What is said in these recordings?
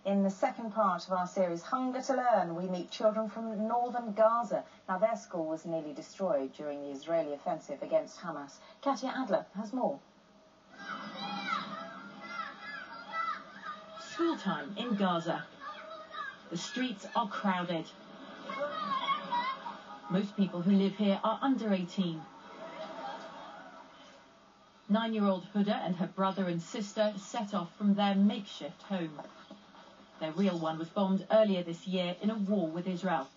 In the second part of our series, Hunger to Learn, we meet children from northern Gaza. Now, their school was nearly destroyed during the Israeli offensive against Hamas. Katia Adler has more. School time in Gaza. The streets are crowded. Most people who live here are under 18. 9-year-old Huda and her brother and sister set off from their makeshift home. Their real one was bombed earlier this year in a war with Israel.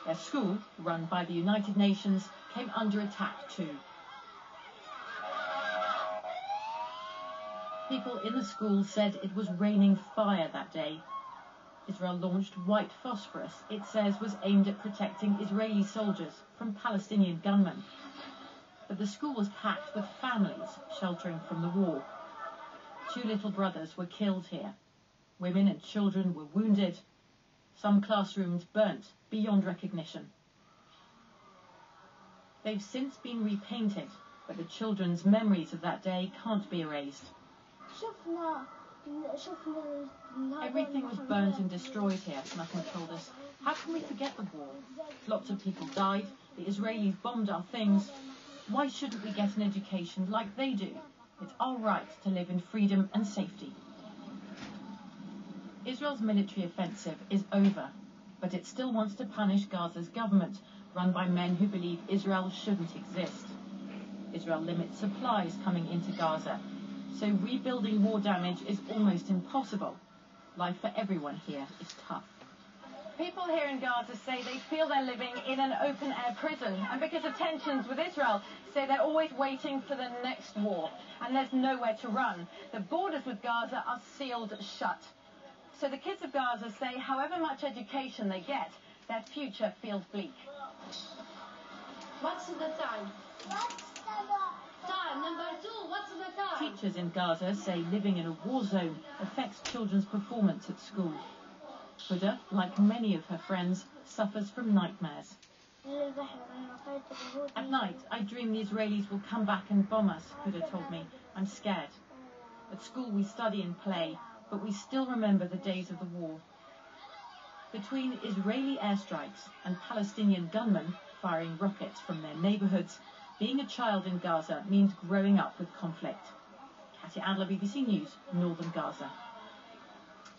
Their school, run by the United Nations, came under attack too. People in the school said it was raining fire that day. Israel launched white phosphorus, it says was aimed at protecting Israeli soldiers from Palestinian gunmen. But the school was packed with families sheltering from the war. 2 little brothers were killed here. Women and children were wounded. Some classrooms burnt beyond recognition. They've since been repainted, but the children's memories of that day can't be erased. Everything was burnt and destroyed here, Malcolm told us. How can we forget the war? Lots of people died. The Israelis bombed our things. Why shouldn't we get an education like they do? It's our right to live in freedom and safety. Israel's military offensive is over, but it still wants to punish Gaza's government, run by men who believe Israel shouldn't exist. Israel limits supplies coming into Gaza, so rebuilding war damage is almost impossible. Life for everyone here is tough. People here in Gaza say they feel they're living in an open-air prison, and because of tensions with Israel, say they're always waiting for the next war, and there's nowhere to run. The borders with Gaza are sealed shut. So the kids of Gaza say however much education they get, their future feels bleak. What's the time? Time number 2, what's the time? Teachers in Gaza say living in a war zone affects children's performance at school. Huda, like many of her friends, suffers from nightmares. At night, I dream the Israelis will come back and bomb us, Huda told me. I'm scared. At school we study and play, but we still remember the days of the war. Between Israeli airstrikes and Palestinian gunmen firing rockets from their neighbourhoods, being a child in Gaza means growing up with conflict. Katia Adler, BBC News, Northern Gaza.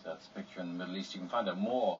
That's a picture in the Middle East. You can find out more.